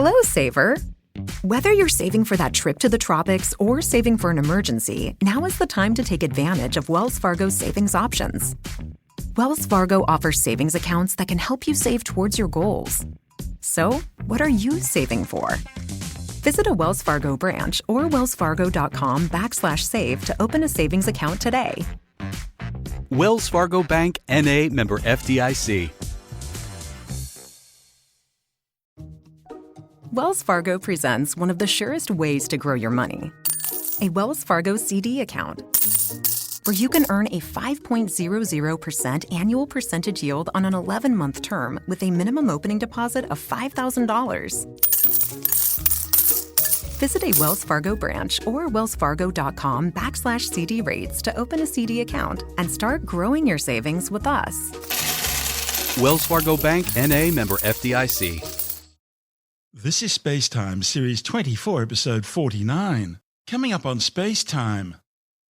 Hello, saver. Whether you're saving for that trip to the tropics or saving for an emergency, now is the time to take advantage of Wells Fargo's savings options. Wells Fargo offers savings accounts that can help you save towards your goals. So, what are you saving for? Visit a Wells Fargo branch or wellsfargo.com/save to open a savings account today. Wells Fargo Bank, N.A., member FDIC. Wells Fargo presents one of the surest ways to grow your money. A Wells Fargo CD account, where you can earn a 5.00% annual percentage yield on an 11-month term with a minimum opening deposit of $5,000. Visit a Wells Fargo branch or wellsfargo.com/CD rates to open a CD account and start growing your savings with us. Wells Fargo Bank, N.A., member FDIC. This is SpaceTime, Series 24, Episode 49. Coming up on SpaceTime,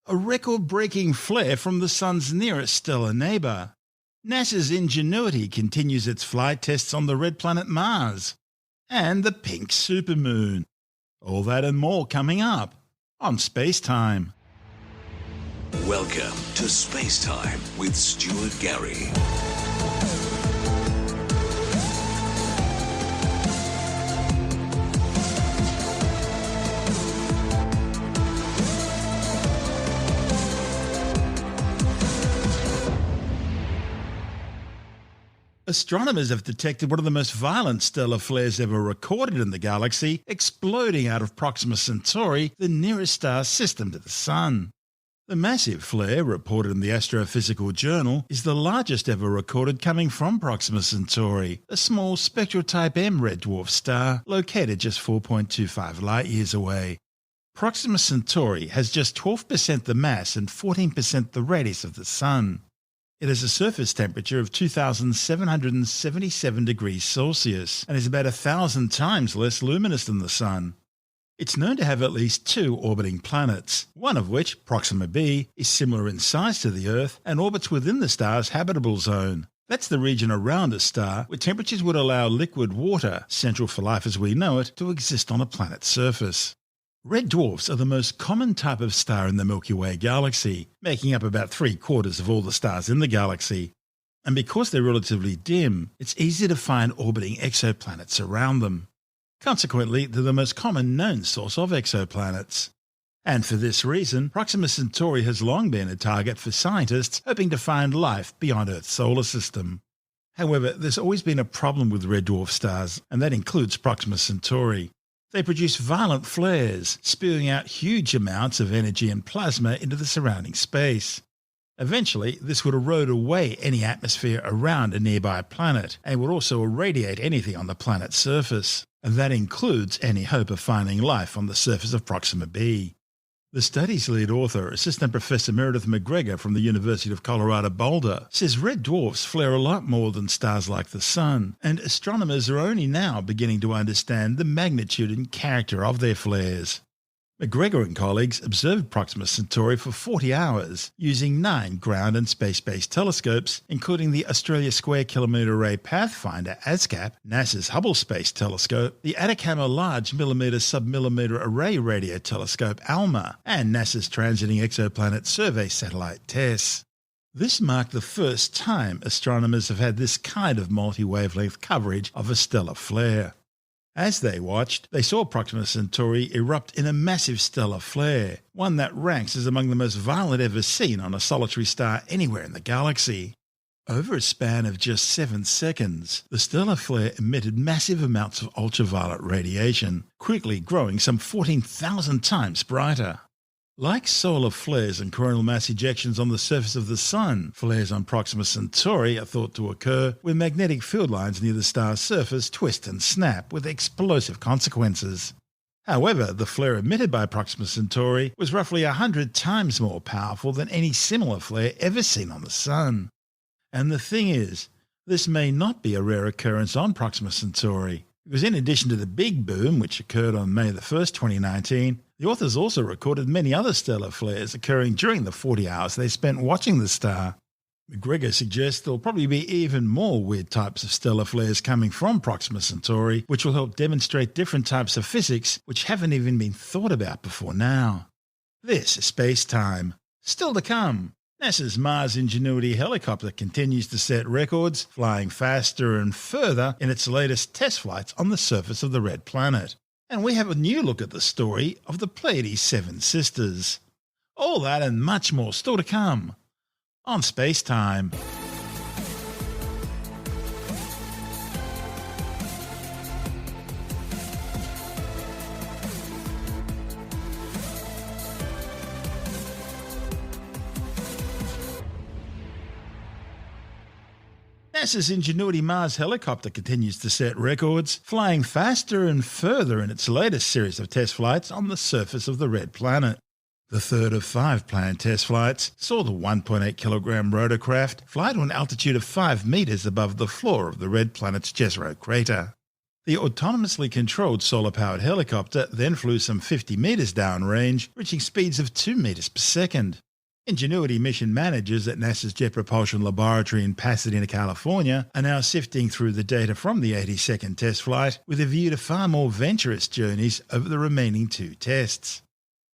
a record-breaking flare from the Sun's nearest stellar neighbour. NASA's Ingenuity continues its flight tests on the red planet Mars. And the pink supermoon. All that and more coming up on SpaceTime. Welcome to SpaceTime with Stuart Gary. Astronomers have detected one of the most violent stellar flares ever recorded in the galaxy, exploding out of Proxima Centauri, the nearest star system to the Sun. The massive flare, reported in the Astrophysical Journal, is the largest ever recorded coming from Proxima Centauri, a small spectral Type M red dwarf star located just 4.25 light-years away. Proxima Centauri has just 12% the mass and 14% the radius of the Sun. It has a surface temperature of 2,777 degrees Celsius and is about 1,000 times less luminous than the Sun. It's known to have at least 2 orbiting planets, one of which, Proxima b, is similar in size to the Earth and orbits within the star's habitable zone. That's the region around a star where temperatures would allow liquid water, central for life as we know it, to exist on a planet's surface. Red dwarfs are the most common type of star in the Milky Way galaxy, making up about 3/4 of all the stars in the galaxy. And because they're relatively dim, it's easy to find orbiting exoplanets around them. Consequently, they're the most common known source of exoplanets. And for this reason, Proxima Centauri has long been a target for scientists hoping to find life beyond Earth's solar system. However, there's always been a problem with red dwarf stars, and that includes Proxima Centauri. They produce violent flares, spewing out huge amounts of energy and plasma into the surrounding space. Eventually, this would erode away any atmosphere around a nearby planet and would also irradiate anything on the planet's surface. And that includes any hope of finding life on the surface of Proxima b. The study's lead author, Assistant Professor Meredith McGregor from the University of Colorado Boulder, says red dwarfs flare a lot more than stars like the Sun, and astronomers are only now beginning to understand the magnitude and character of their flares. McGregor and colleagues observed Proxima Centauri for 40 hours using 9 ground and space-based telescopes, including the Australia Square Kilometre Array Pathfinder ASCAP, NASA's Hubble Space Telescope, the Atacama Large Millimetre Submillimetre Array Radio Telescope ALMA, and NASA's Transiting Exoplanet Survey Satellite TESS. This marked the first time astronomers have had this kind of multi-wavelength coverage of a stellar flare. As they watched, they saw Proxima Centauri erupt in a massive stellar flare, one that ranks as among the most violent ever seen on a solitary star anywhere in the galaxy. Over a span of just 7 seconds, the stellar flare emitted massive amounts of ultraviolet radiation, quickly growing some 14,000 times brighter. Like solar flares and coronal mass ejections on the surface of the Sun, flares on Proxima Centauri are thought to occur when magnetic field lines near the star's surface twist and snap with explosive consequences. However, the flare emitted by Proxima Centauri was roughly 100 times more powerful than any similar flare ever seen on the Sun. And the thing is, this may not be a rare occurrence on Proxima Centauri, because in addition to the big boom, which occurred on May 1st, 2019, the authors also recorded many other stellar flares occurring during the 40 hours they spent watching the star. McGregor suggests there'll probably be even more weird types of stellar flares coming from Proxima Centauri, which will help demonstrate different types of physics which haven't even been thought about before now. This is SpaceTime. Still to come, NASA's Mars Ingenuity Helicopter continues to set records, flying faster and further in its latest test flights on the surface of the red planet. And we have a new look at the story of the Pleiades 7 sisters. All that and much more still to come on SpaceTime. NASA's Ingenuity Mars Helicopter continues to set records, flying faster and further in its latest series of test flights on the surface of the red planet. The third of 5 planned test flights saw the 1.8 kilogram rotorcraft fly to an altitude of 5 metres above the floor of the red planet's Jezero crater. The autonomously controlled solar-powered helicopter then flew some 50 metres downrange, reaching speeds of 2 metres per second. Ingenuity mission managers at NASA's Jet Propulsion Laboratory in Pasadena, California, are now sifting through the data from the 82nd test flight with a view to far more venturous journeys over the remaining 2 tests.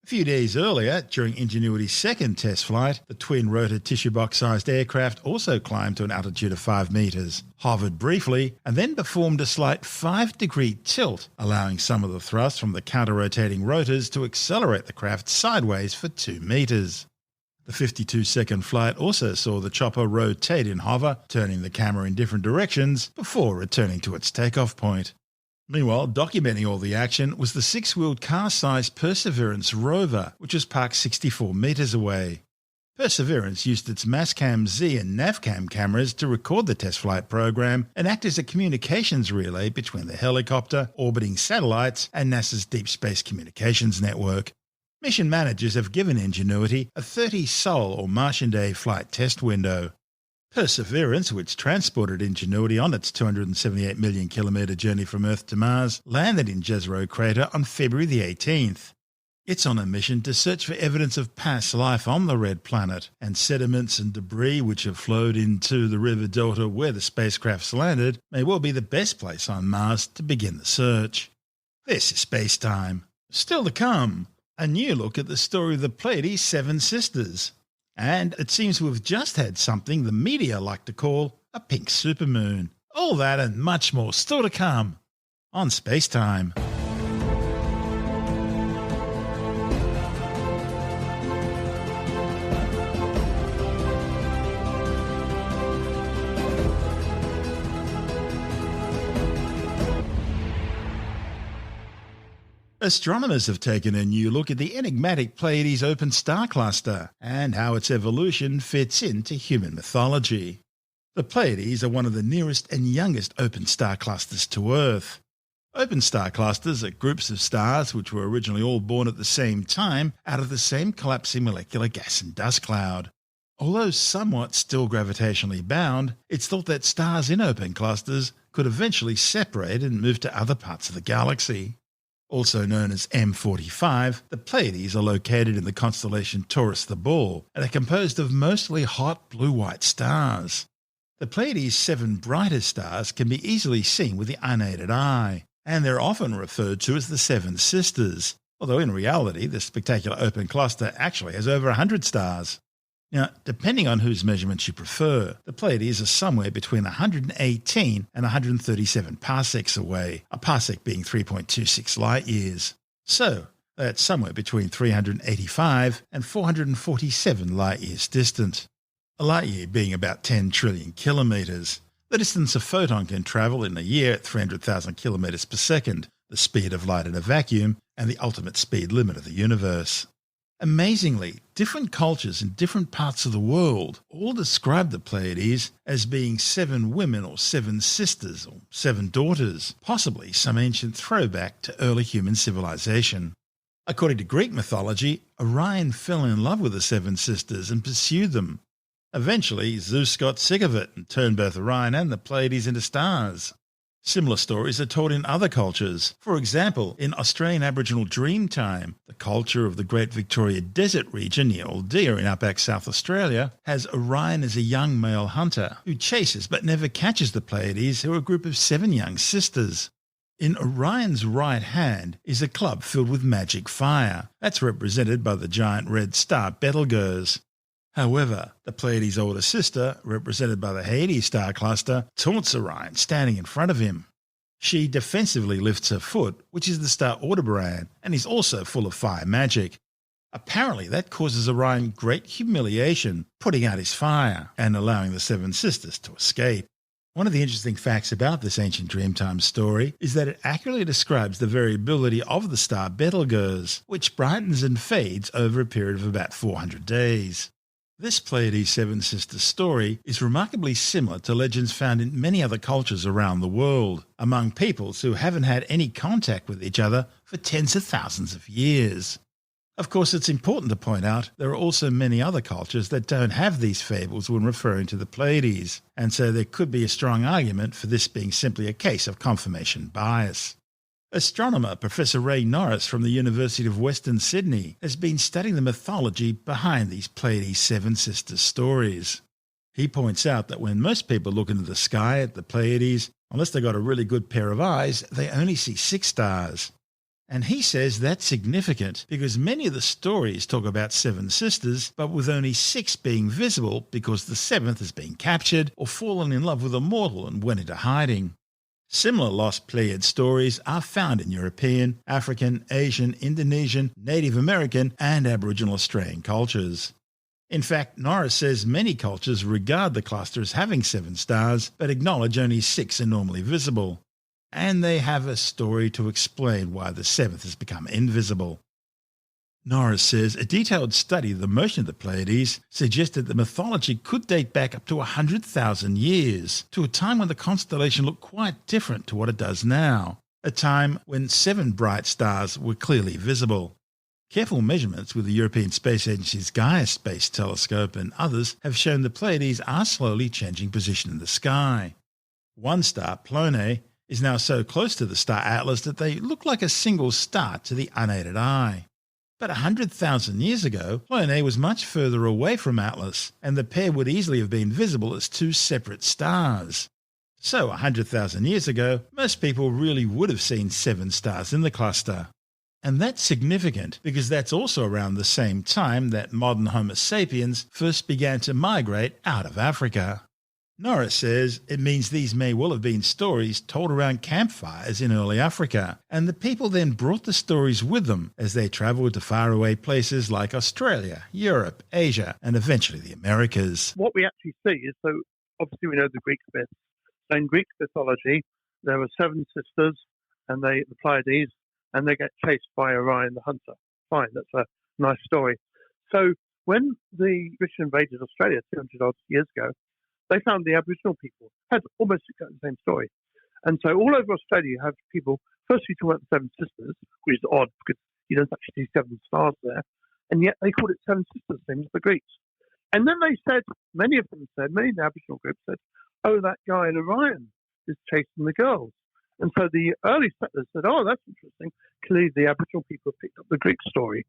A few days earlier, during Ingenuity's second test flight, the twin-rotor tissue box-sized aircraft also climbed to an altitude of 5 metres, hovered briefly, and then performed a slight 5-degree tilt, allowing some of the thrust from the counter-rotating rotors to accelerate the craft sideways for 2 metres. The 52-second flight also saw the chopper rotate in hover, turning the camera in different directions before returning to its takeoff point. Meanwhile, documenting all the action was the 6-wheeled car-sized Perseverance rover, which was parked 64 metres away. Perseverance used its Mastcam-Z and Navcam cameras to record the test flight program and act as a communications relay between the helicopter, orbiting satellites, and NASA's Deep Space Communications Network. Mission managers have given Ingenuity a 30-sol or Martian day flight test window. Perseverance, which transported Ingenuity on its 278 million kilometre journey from Earth to Mars, landed in Jezero crater on February the 18th. It's on a mission to search for evidence of past life on the red planet, and sediments and debris which have flowed into the river delta where the spacecraft's landed may well be the best place on Mars to begin the search. This is SpaceTime. Still to come, a new look at the story of the Pleiades 7 sisters. And it seems we've just had something the media like to call a pink supermoon. All that and much more still to come on SpaceTime. Astronomers have taken a new look at the enigmatic Pleiades open star cluster and how its evolution fits into human mythology. The Pleiades are one of the nearest and youngest open star clusters to Earth. Open star clusters are groups of stars which were originally all born at the same time out of the same collapsing molecular gas and dust cloud. Although somewhat still gravitationally bound, it's thought that stars in open clusters could eventually separate and move to other parts of the galaxy. Also known as M45, the Pleiades are located in the constellation Taurus the Bull and are composed of mostly hot blue-white stars. The Pleiades' 7 brightest stars can be easily seen with the unaided eye, and they're often referred to as the 7 sisters, although in reality the spectacular open cluster actually has over 100 stars. Now, depending on whose measurements you prefer, the Pleiades are somewhere between 118 and 137 parsecs away, a parsec being 3.26 light years. So, that's somewhere between 385 and 447 light years distant. A light year being about 10 trillion kilometres. The distance a photon can travel in a year at 300,000 kilometres per second, the speed of light in a vacuum, and the ultimate speed limit of the universe. Amazingly, different cultures in different parts of the world all describe the Pleiades as being 7 women or 7 sisters or 7 daughters, possibly some ancient throwback to early human civilization. According to Greek mythology, Orion fell in love with the 7 sisters and pursued them. Eventually, Zeus got sick of it and turned both Orion and the Pleiades into stars. Similar stories are told in other cultures. For example, in Australian Aboriginal Dreamtime, the culture of the Great Victoria Desert region near Aldea in outback South Australia has Orion as a young male hunter who chases but never catches the Pleiades, who are a group of 7 young sisters. In Orion's right hand is a club filled with magic fire. That's represented by the giant red star Betelgeuse. However, the Pleiades' older sister, represented by the Hyades star cluster, taunts Orion standing in front of him. She defensively lifts her foot, which is the star Aldebaran, and is also full of fire magic. Apparently that causes Orion great humiliation, putting out his fire and allowing the 7 sisters to escape. One of the interesting facts about this ancient Dreamtime story is that it accurately describes the variability of the star Betelgeuse, which brightens and fades over a period of about 400 days. This Pleiades 7 Sisters story is remarkably similar to legends found in many other cultures around the world, among peoples who haven't had any contact with each other for tens of thousands of years. Of course, it's important to point out there are also many other cultures that don't have these fables when referring to the Pleiades, and so there could be a strong argument for this being simply a case of confirmation bias. Astronomer Professor Ray Norris from the University of Western Sydney has been studying the mythology behind these Pleiades 7 Sisters stories. He points out that when most people look into the sky at the Pleiades, unless they've got a really good pair of eyes, they only see 6 stars. And he says that's significant because many of the stories talk about 7 sisters, but with only 6 being visible because the 7th has been captured or fallen in love with a mortal and went into hiding. Similar lost Pleiad stories are found in European, African, Asian, Indonesian, Native American and Aboriginal Australian cultures. In fact, Norris says many cultures regard the cluster as having 7 stars, but acknowledge only 6 are normally visible. And they have a story to explain why the 7th has become invisible. Norris says a detailed study of the motion of the Pleiades suggested that mythology could date back up to 100,000 years, to a time when the constellation looked quite different to what it does now, a time when 7 bright stars were clearly visible. Careful measurements with the European Space Agency's Gaia Space Telescope and others have shown the Pleiades are slowly changing position in the sky. One star, Pleiades, is now so close to the star Atlas that they look like a single star to the unaided eye. But 100,000 years ago, Pleiades was much further away from Atlas, and the pair would easily have been visible as 2 separate stars. So 100,000 years ago, most people really would have seen 7 stars in the cluster. And that's significant because that's also around the same time that modern Homo sapiens first began to migrate out of Africa. Norris says it means these may well have been stories told around campfires in early Africa, and the people then brought the stories with them as they travelled to faraway places like Australia, Europe, Asia, and eventually the Americas. What we actually see is, so obviously we know the Greek myth. So in Greek mythology, there were 7 sisters, and the Pleiades, and they get chased by Orion the hunter. Fine, that's a nice story. So when the British invaded Australia 200 odd years ago, they found the Aboriginal people had almost exactly the same story. And so all over Australia you have people, firstly talking about the 7 sisters, which is odd because you don't actually see 7 stars there, and yet they called it 7 sisters, same as the Greeks. And then they said, many of the Aboriginal groups said, oh, that guy in Orion is chasing the girls. And so the early settlers said, oh, that's interesting. Clearly the Aboriginal people picked up the Greek story.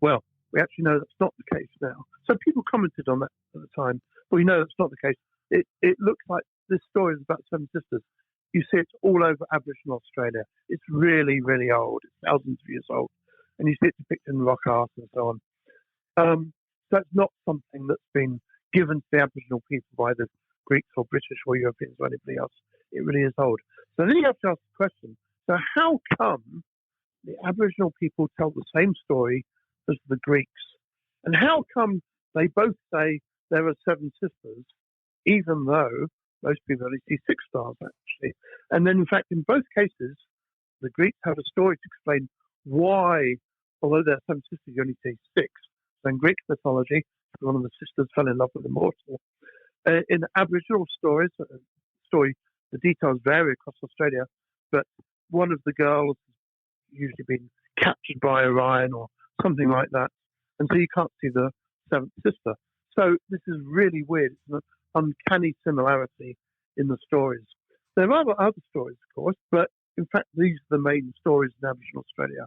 Well, we actually know that's not the case now. So people commented on that at the time, but we know that's not the case. It looks like this story is about 7 sisters. You see it all over Aboriginal Australia. It's really, really old. It's thousands of years old. And you see it depicted in rock art and so on. So it's not something that's been given to the Aboriginal people by the Greeks or British or Europeans or anybody else. It really is old. So then you have to ask the question, so how come the Aboriginal people tell the same story as the Greeks? And how come they both say there are 7 sisters, even though most people only see 6 stars, actually? And then, in fact, in both cases, the Greeks have a story to explain why, although there are 7 sisters, you only see 6. So in Greek mythology, one of the sisters fell in love with a mortal. In Aboriginal stories, the details vary across Australia, but one of the girls has usually been captured by Orion or something like that, and so you can't see the 7th sister. So this is really weird. It's an uncanny similarity in the stories. There are other stories, of course, but in fact, these are the main stories in Aboriginal Australia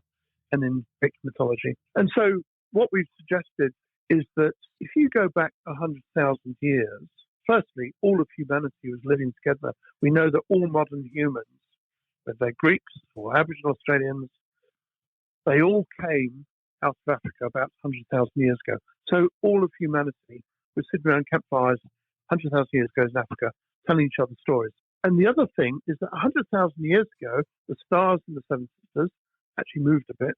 and in Greek mythology. And so what we've suggested is that if you go back 100,000 years, firstly, all of humanity was living together. We know that all modern humans, whether they're Greeks or Aboriginal Australians, they all came out of Africa about 100,000 years ago. So all of humanity was sitting around campfires 100,000 years ago in Africa, telling each other stories. And the other thing is that 100,000 years ago, the stars in the Seven Sisters actually moved a bit.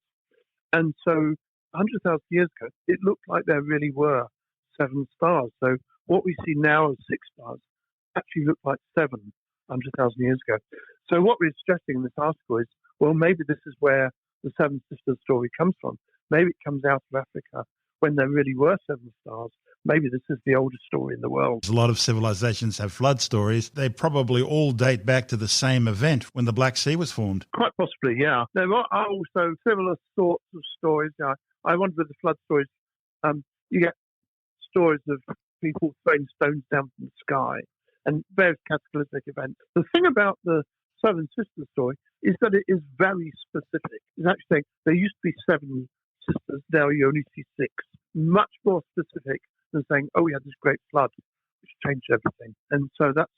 And so 100,000 years ago, it looked like there really were 7 stars. So what we see now as 6 stars actually looked like 7 100,000 years ago. So what we're suggesting in this article is, well, maybe this is where the Seven Sisters story comes from. Maybe it comes out of Africa when there really were 7 stars. Maybe this is the oldest story in the world. A lot of civilizations have flood stories. They probably all date back to the same event when the Black Sea was formed. Quite possibly, yeah. There are also similar sorts of stories. I wonder with the flood stories, you get stories of people throwing stones down from the sky and various cataclysmic events. The thing about the Seven Sisters story is that it is very specific. It's actually saying there used to be 7 sisters, now you only see 6. Much more specific than saying, oh, we had this great flood, which changed everything. And so that's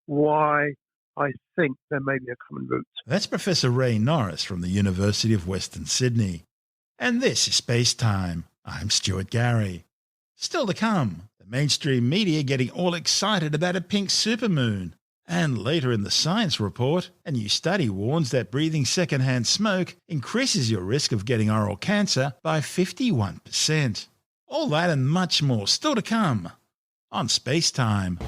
why I think there may be a common root. That's Professor Ray Norris from the University of Western Sydney. And this is Space Time. I'm Stuart Gary. Still to come, the mainstream media getting all excited about a pink supermoon. And later in the science report, a new study warns that breathing secondhand smoke increases your risk of getting oral cancer by 51%. All that and much more still to come on Space Time.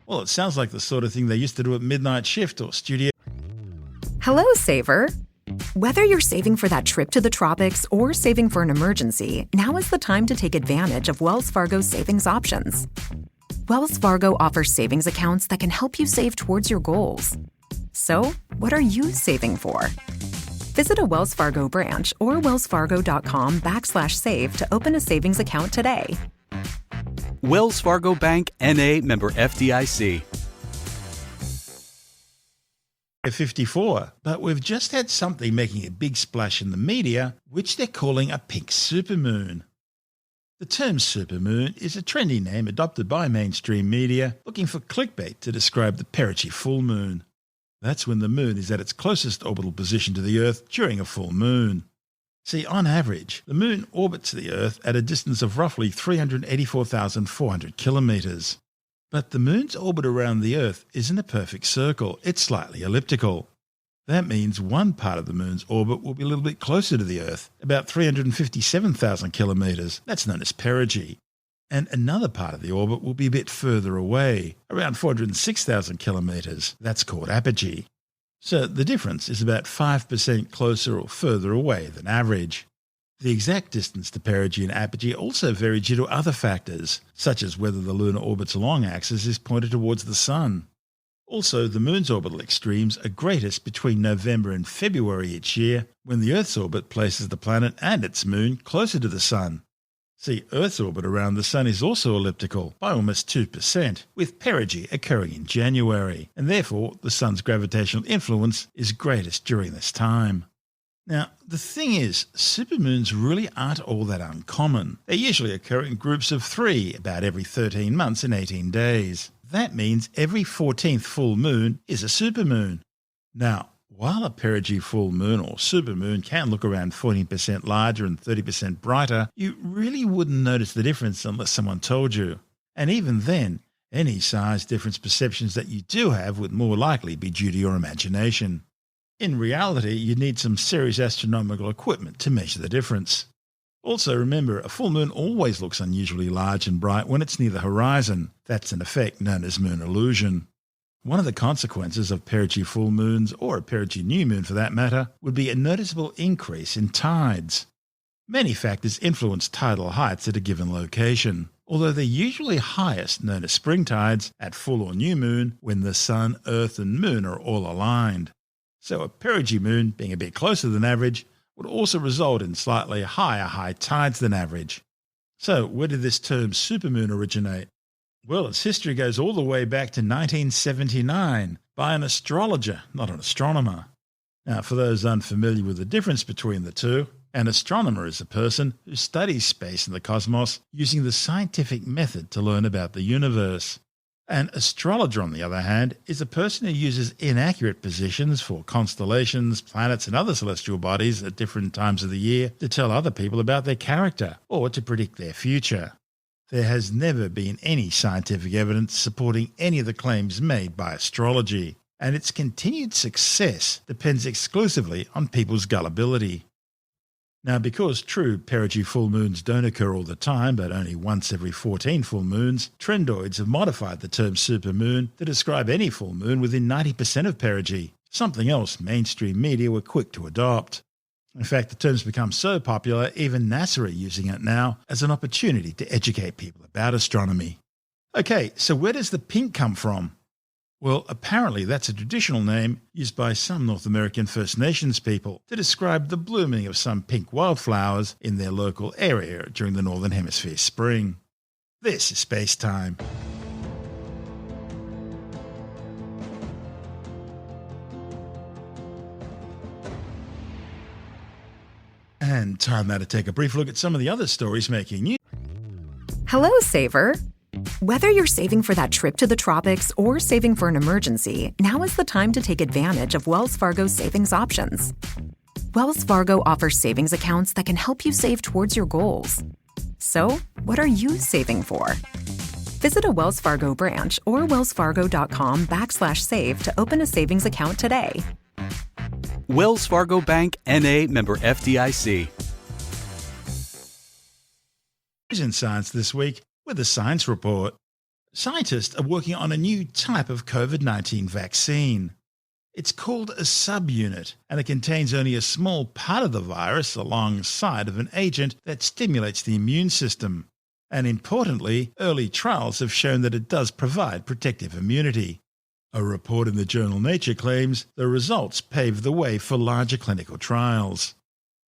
Well, it sounds like the sort of thing they used to do at midnight shift or studio. Hello, Saver. Whether you're saving for that trip to the tropics or saving for an emergency, now is the time to take advantage of Wells Fargo's savings options. Wells Fargo offers savings accounts that can help you save towards your goals. So, what are you saving for? Visit a Wells Fargo branch or wellsfargo.com/save to open a savings account today. Wells Fargo Bank, N.A., member FDIC. 54, but we've just had something making a big splash in the media, which they're calling a pink supermoon. The term supermoon is a trendy name adopted by mainstream media looking for clickbait to describe the perigee full moon. That's when the moon is at its closest orbital position to the Earth during a full moon. See, on average, the moon orbits the Earth at a distance of roughly 384,400 kilometres. But the moon's orbit around the Earth isn't a perfect circle, it's slightly elliptical. That means one part of the moon's orbit will be a little bit closer to the Earth, about 357,000 kilometres, that's known as perigee. And another part of the orbit will be a bit further away, around 406,000 kilometres, that's called apogee. So the difference is about 5% closer or further away than average. The exact distance to perigee and apogee also vary due to other factors, such as whether the lunar orbit's long axis is pointed towards the Sun. Also, the moon's orbital extremes are greatest between November and February each year, when the Earth's orbit places the planet and its moon closer to the Sun. See, Earth's orbit around the Sun is also elliptical by almost 2%, with perigee occurring in January, and therefore the Sun's gravitational influence is greatest during this time. Now, the thing is, supermoons really aren't all that uncommon. They usually occur in groups of 3, about every 13 months in 18 days. That means every 14th full moon is a supermoon. Now, while a perigee full moon or supermoon can look around 14% larger and 30% brighter, you really wouldn't notice the difference unless someone told you. And even then, any size difference perceptions that you do have would more likely be due to your imagination. In reality, you need some serious astronomical equipment to measure the difference. Also remember, a full moon always looks unusually large and bright when it's near the horizon. That's an effect known as moon illusion. One of the consequences of perigee full moons, or a perigee new moon for that matter, would be a noticeable increase in tides. Many factors influence tidal heights at a given location. although they're usually highest, known as spring tides, at full or new moon when the Sun, Earth and Moon are all aligned. So a perigee moon, being a bit closer than average, would also result in slightly higher high tides than average. So where did this term supermoon originate? Well, its history goes all the way back to 1979 by an astrologer, not an astronomer. Now, for those unfamiliar with the difference between the two, an astronomer is a person who studies space and the cosmos using the scientific method to learn about the universe. An astrologer, on the other hand, is a person who uses inaccurate positions for constellations, planets and other celestial bodies at different times of the year to tell other people about their character or to predict their future. There has never been any scientific evidence supporting any of the claims made by astrology, and its continued success depends exclusively on people's gullibility. Now, because true perigee full moons don't occur all the time, but only once every 14 full moons, trendoids have modified the term supermoon to describe any full moon within 90% of perigee, something else mainstream media were quick to adopt. In fact, the term's become so popular, even NASA are using it now as an opportunity to educate people about astronomy. Okay, so where does the pink come from? Well, apparently that's a traditional name used by some North American First Nations people to describe the blooming of some pink wildflowers in their local area during the Northern Hemisphere spring. This is SpaceTime. And time now to take a brief look at some of the other stories making news. Hello, Saver. Whether you're saving for that trip to the tropics or saving for an emergency, now is the time to take advantage of Wells Fargo's savings options. Wells Fargo offers savings accounts that can help you save towards your goals. So, what are you saving for? Visit a Wells Fargo branch or wellsfargo.com/save to open a savings account today. Wells Fargo Bank, N.A., member FDIC. News in science this week with a science report. Scientists are working on a new type of COVID-19 vaccine. It's called a subunit, and it contains only a small part of the virus alongside of an agent that stimulates the immune system. And importantly, early trials have shown that it does provide protective immunity. A report in the journal Nature claims the results pave the way for larger clinical trials.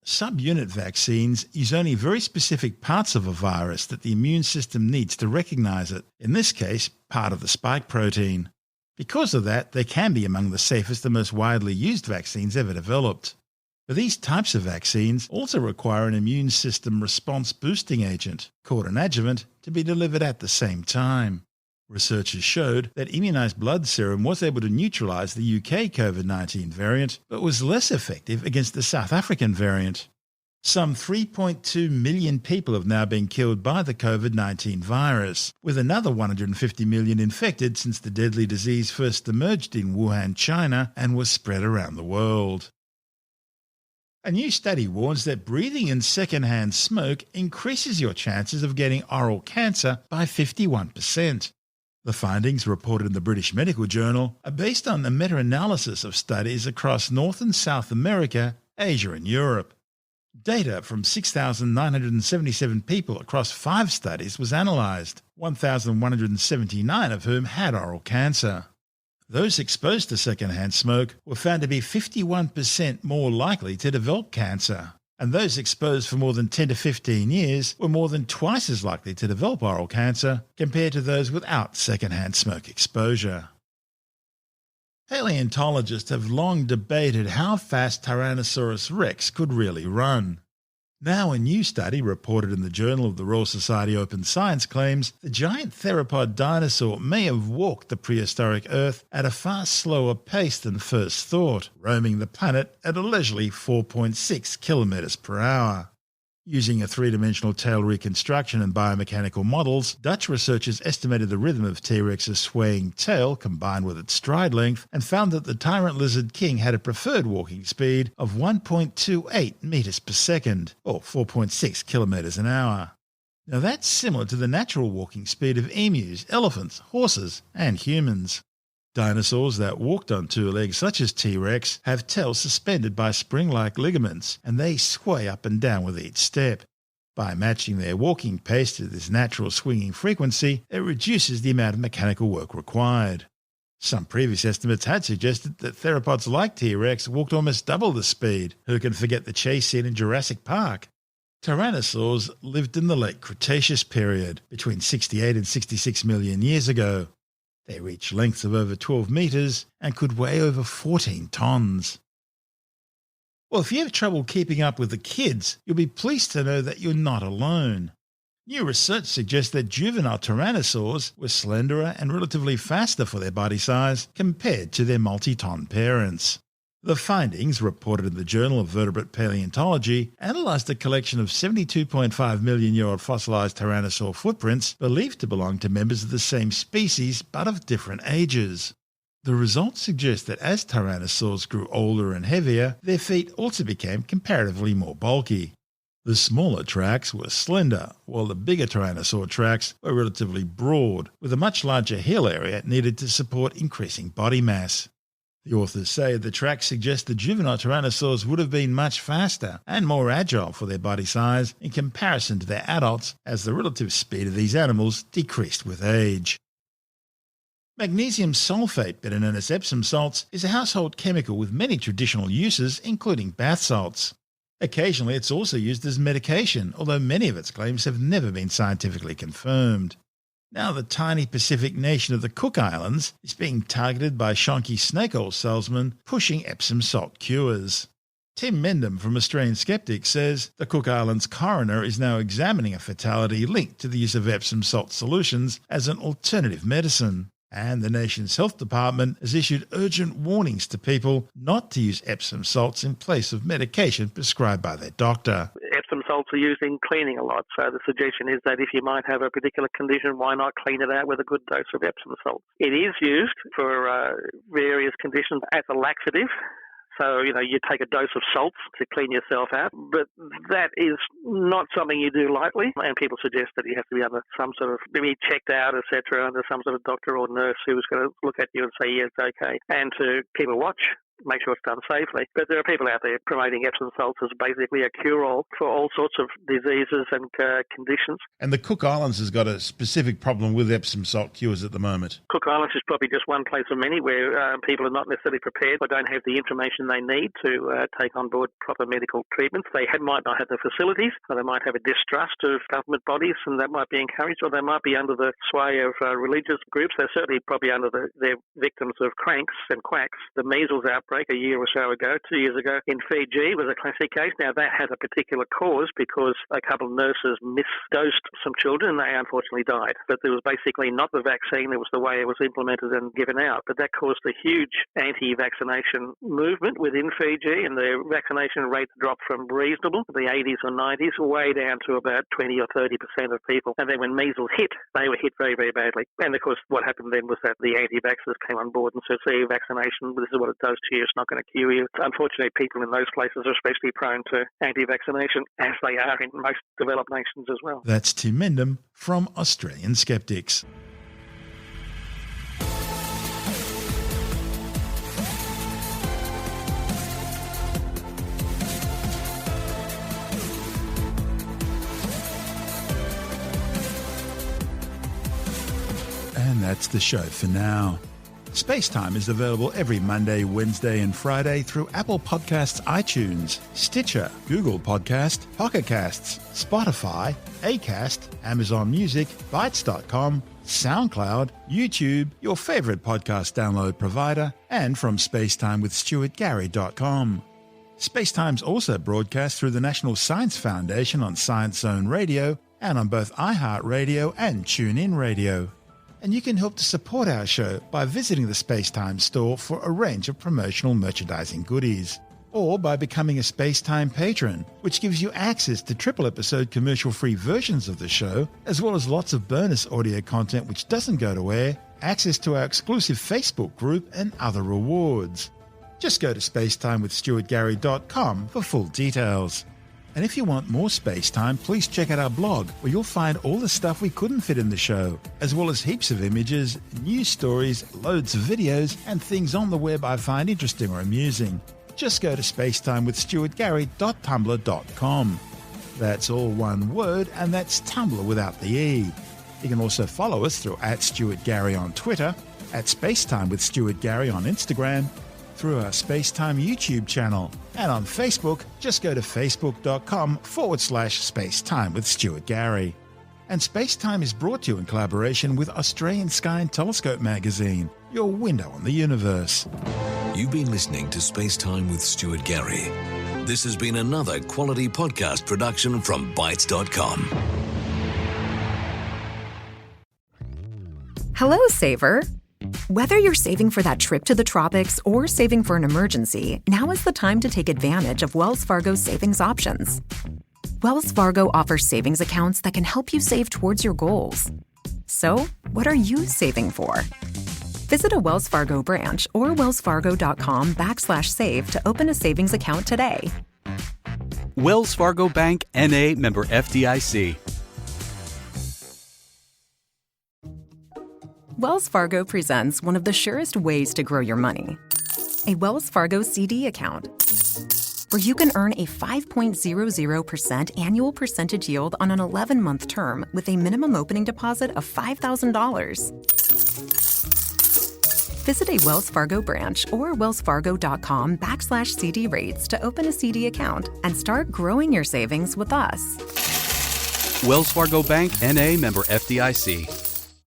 Subunit vaccines use only very specific parts of a virus that the immune system needs to recognize it, in this case, part of the spike protein. Because of that, they can be among the safest and most widely used vaccines ever developed. But these types of vaccines also require an immune system response boosting agent, called an adjuvant, to be delivered at the same time. Researchers showed that immunized blood serum was able to neutralize the UK COVID-19 variant, but was less effective against the South African variant. Some 3.2 million people have now been killed by the COVID-19 virus, with another 150 million infected since the deadly disease first emerged in Wuhan, China, and was spread around the world. A new study warns that breathing in secondhand smoke increases your chances of getting oral cancer by 51%. The findings, reported in the British Medical Journal, are based on a meta-analysis of studies across North and South America, Asia and Europe. Data from 6,977 people across 5 studies was analysed, 1,179 of whom had oral cancer. Those exposed to secondhand smoke were found to be 51% more likely to develop cancer, and those exposed for more than 10 to 15 years were more than twice as likely to develop oral cancer compared to those without secondhand smoke exposure. Paleontologists have long debated how fast Tyrannosaurus rex could really run. Now a new study reported in the Journal of the Royal Society Open Science claims the giant theropod dinosaur may have walked the prehistoric Earth at a far slower pace than first thought, roaming the planet at a leisurely 4.6 kilometers per hour. Using a three-dimensional tail reconstruction and biomechanical models, Dutch researchers estimated the rhythm of T-Rex's swaying tail combined with its stride length and found that the tyrant lizard king had a preferred walking speed of 1.28 meters per second, or 4.6 kilometers an hour. Now that's similar to the natural walking speed of emus, elephants, horses, and humans. Dinosaurs that walked on 2 legs, such as T-Rex, have tails suspended by spring-like ligaments, and they sway up and down with each step. By matching their walking pace to this natural swinging frequency, it reduces the amount of mechanical work required. Some previous estimates had suggested that theropods like T-Rex walked almost double the speed. Who can forget the chase scene in Jurassic Park? Tyrannosaurs lived in the late Cretaceous period, between 68 and 66 million years ago. They reached lengths of over 12 metres and could weigh over 14 tonnes. Well, if you have trouble keeping up with the kids, you'll be pleased to know that you're not alone. New research suggests that juvenile tyrannosaurs were slenderer and relatively faster for their body size compared to their multi-ton parents. The findings, reported in the Journal of Vertebrate Paleontology, analysed a collection of 72.5 million-year-old fossilised tyrannosaur footprints believed to belong to members of the same species but of different ages. The results suggest that as tyrannosaurs grew older and heavier, their feet also became comparatively more bulky. The smaller tracks were slender, while the bigger tyrannosaur tracks were relatively broad, with a much larger heel area needed to support increasing body mass. The authors say the tracks suggest the juvenile tyrannosaurs would have been much faster and more agile for their body size in comparison to their adults, as the relative speed of these animals decreased with age. Magnesium sulfate, better known as Epsom salts, is a household chemical with many traditional uses, including bath salts. Occasionally it's also used as medication, although many of its claims have never been scientifically confirmed. Now the tiny Pacific nation of the Cook Islands is being targeted by shonky snake oil salesmen pushing Epsom salt cures. Tim Mendham from Australian Skeptics says the Cook Islands coroner is now examining a fatality linked to the use of Epsom salt solutions as an alternative medicine. And the nation's health department has issued urgent warnings to people not to use Epsom salts in place of medication prescribed by their doctor. Epsom salts are used in cleaning a lot, so the suggestion is that if you might have a particular condition, why not clean it out with a good dose of Epsom salts? It is used for various conditions as a laxative. So, you take a dose of salts to clean yourself out, but that is not something you do lightly, and people suggest that you have to be under some sort of, maybe checked out, etc., under some sort of doctor or nurse who's going to look at you and say, yeah, it's okay, and to keep a watch, make sure it's done safely. But there are people out there promoting Epsom salts as basically a cure-all for all sorts of diseases and conditions. And the Cook Islands has got a specific problem with Epsom salt cures at the moment. Cook Islands is probably just one place of many where people are not necessarily prepared or don't have the information they need to take on board proper medical treatments. They might not have the facilities, or they might have a distrust of government bodies, and that might be encouraged, or they might be under the sway of religious groups. They're certainly probably under they're victims of cranks and quacks. The measles outbreak a year or so ago, 2 years ago, in Fiji was a classic case. Now, that had a particular cause because a couple of nurses misdosed some children and they unfortunately died. But there was basically not the vaccine, it was the way it was implemented and given out. But that caused a huge anti-vaccination movement within Fiji, and the vaccination rate dropped from reasonable, the 80s or 90s, way down to about 20 or 30% of people. And then when measles hit, they were hit very, very badly. And of course, what happened then was that the anti-vaxxers came on board and said, see, vaccination, this is what it does to you. It's not going to cure you. Unfortunately, people in those places are especially prone to anti-vaccination, as they are in most developed nations as well. That's Tim Mendham from Australian Skeptics. And that's the show for now. SpaceTime is available every Monday, Wednesday and Friday through Apple Podcasts, iTunes, Stitcher, Google Podcast, Pocket Casts, Spotify, Acast, Amazon Music, Bytes.com, SoundCloud, YouTube, your favourite podcast download provider, and from spacetimewithstuartgary.com. SpaceTime's also broadcast through the National Science Foundation on Science Zone Radio and on both iHeartRadio and TuneIn Radio. And you can help to support our show by visiting the SpaceTime store for a range of promotional merchandising goodies, or by becoming a SpaceTime patron, which gives you access to triple-episode commercial-free versions of the show, as well as lots of bonus audio content which doesn't go to air, access to our exclusive Facebook group, and other rewards. Just go to spacetimewithstuartgary.com for full details. And if you want more space time, please check out our blog, where you'll find all the stuff we couldn't fit in the show, as well as heaps of images, news stories, loads of videos, and things on the web I find interesting or amusing. Just go to spacetimewithstuartgary.tumblr.com. That's all one word, and that's Tumblr without the E. You can also follow us through @StuartGary on Twitter, @SpaceTime with Stuart Gary on Instagram, through our SpaceTime YouTube channel, and on Facebook, just go to facebook.com/SpaceTime with Stuart Gary. And SpaceTime is brought to you in collaboration with Australian Sky and Telescope magazine, your window on the universe. You've been listening to SpaceTime with Stuart Gary. This has been another quality podcast production from Bytes.com. Hello, saver. Whether you're saving for that trip to the tropics or saving for an emergency, now is the time to take advantage of Wells Fargo's savings options. Wells Fargo offers savings accounts that can help you save towards your goals. So, what are you saving for? Visit a Wells Fargo branch or wellsfargo.com/save to open a savings account today. Wells Fargo Bank, N.A., member FDIC. Wells Fargo presents one of the surest ways to grow your money. A Wells Fargo CD account, where you can earn a 5.00% annual percentage yield on an 11-month term with a minimum opening deposit of $5,000. Visit a Wells Fargo branch or wellsfargo.com/CD rates to open a CD account and start growing your savings with us. Wells Fargo Bank, N.A., member FDIC.